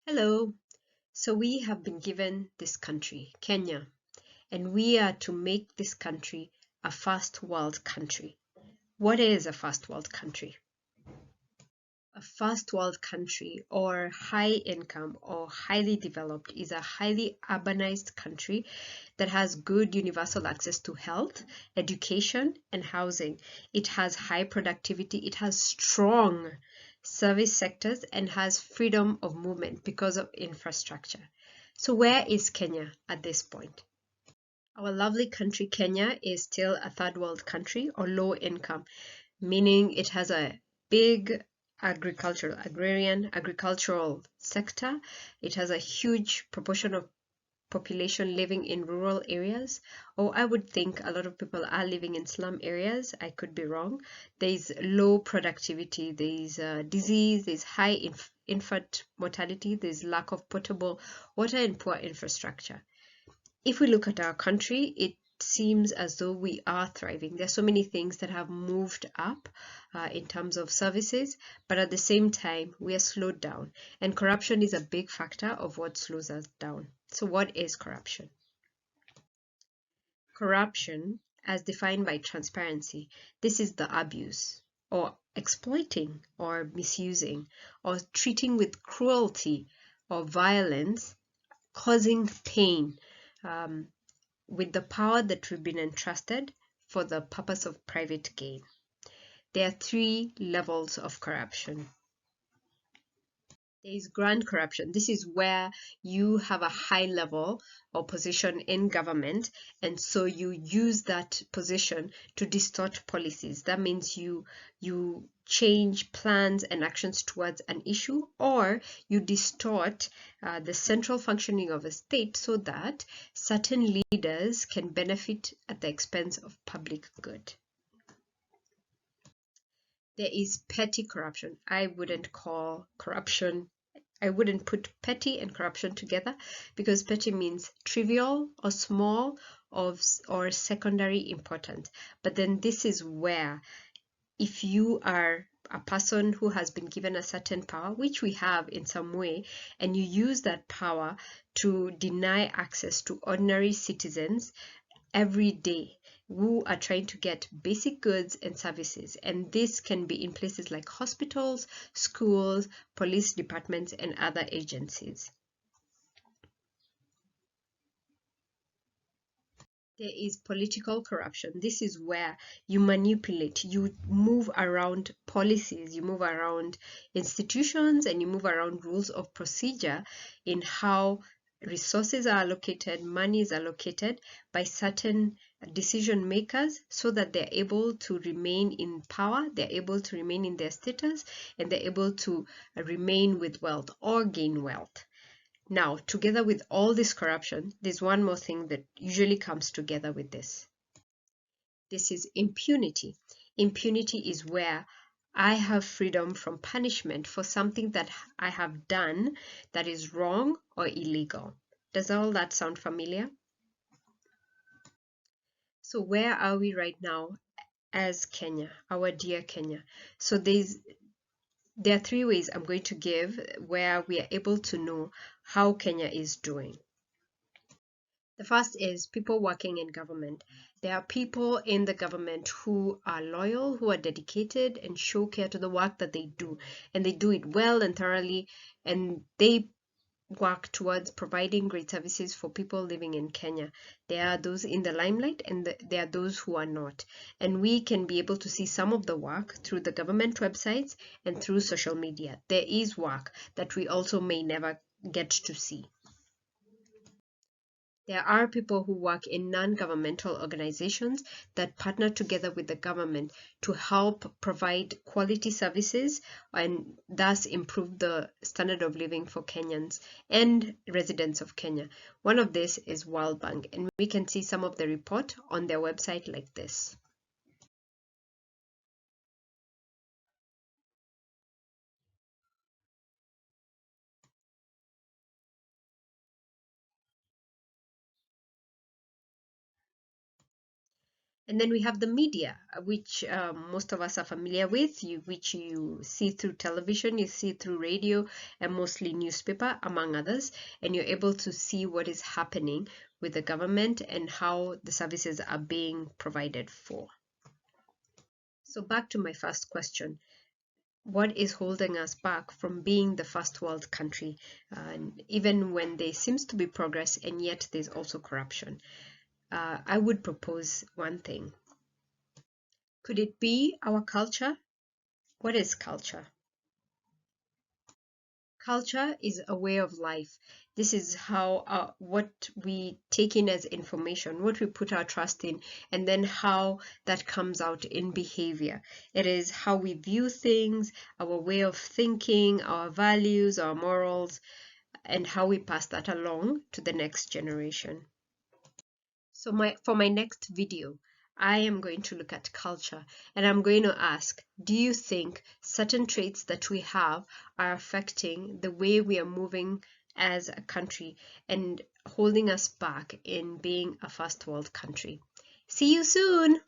Hello. So we have been given this country, Kenya, and we are to make this country a first world country. What is a first world country? A first world country or high income or highly developed is a highly urbanized country that has good universal access to health, education, and housing. It has high productivity, it has strong service sectors, and has freedom of movement because of infrastructure. So, where is Kenya at this point? Our lovely country, Kenya, is still a third world country or low income, meaning it has a big agricultural sector. It has a huge proportion of population living in rural areas, or I would think a lot of people are living in slum areas. I could be wrong. There's low productivity, there's disease, there's high infant mortality, there's lack of potable water and poor infrastructure. If we look at our country, it seems as though we are thriving. There's so many things that have moved up in terms of services, but at the same time, we are slowed down. And corruption is a big factor of what slows us down. So, what is corruption? Corruption, as defined by transparency, this is the abuse or exploiting or misusing or treating with cruelty or violence, causing pain, um, with the power that we've been entrusted for the purpose of private gain. There are three levels of corruption. There is grand corruption. This is where you have a high level or position in government, and so you use that position to distort policies. That means you change plans and actions towards an issue, or you distort the central functioning of a state so that certain leaders can benefit at the expense of public good. There is petty corruption. I wouldn't put petty and corruption together, because petty means trivial or small or secondary important. But then this is where, if you are a person who has been given a certain power, which we have in some way, and you use that power to deny access to ordinary citizens every day who are trying to get basic goods and services. And this can be in places like hospitals, schools, police departments, and other agencies. There is political corruption. This is where you manipulate, you move around policies, you move around institutions, and you move around rules of procedure in how resources are allocated, money is allocated by certain decision makers, so that they're able to remain in power, they're able to remain in their status, and they're able to remain with wealth or gain wealth. Now, together with all this corruption, there's one more thing that usually comes together with this. This is impunity. Impunity is where I have freedom from punishment for something that I have done that is wrong or illegal. Does all that sound familiar? So where are we right now as Kenya, our dear Kenya? So there are three ways I'm going to give where we are able to know how Kenya is doing. The first is people working in government. There are people in the government who are loyal, who are dedicated, and show care to the work that they do. And they do it well and thoroughly, and they work towards providing great services for people living in Kenya. There are those in the limelight, and there are those who are not. And we can be able to see some of the work through the government websites and through social media. There is work that we also may never get to see. There are people who work in non-governmental organizations that partner together with the government to help provide quality services and thus improve the standard of living for Kenyans and residents of Kenya. One of this is World Bank, and we can see some of the report on their website like this. And then we have the media, which most of us are familiar with, which you see through television, you see through radio, and mostly newspaper, among others. And you're able to see what is happening with the government and how the services are being provided for. So back to my first question. What is holding us back from being the first world country, even when there seems to be progress and yet there's also corruption? I would propose one thing. Could it be our culture? What is culture? Culture is a way of life. This is how what we take in as information, what we put our trust in, and then how that comes out in behavior. It is how we view things, our way of thinking, our values, our morals, and how we pass that along to the next generation. So for my next video, I am going to look at culture, and I'm going to ask, do you think certain traits that we have are affecting the way we are moving as a country and holding us back in being a first world country? See you soon!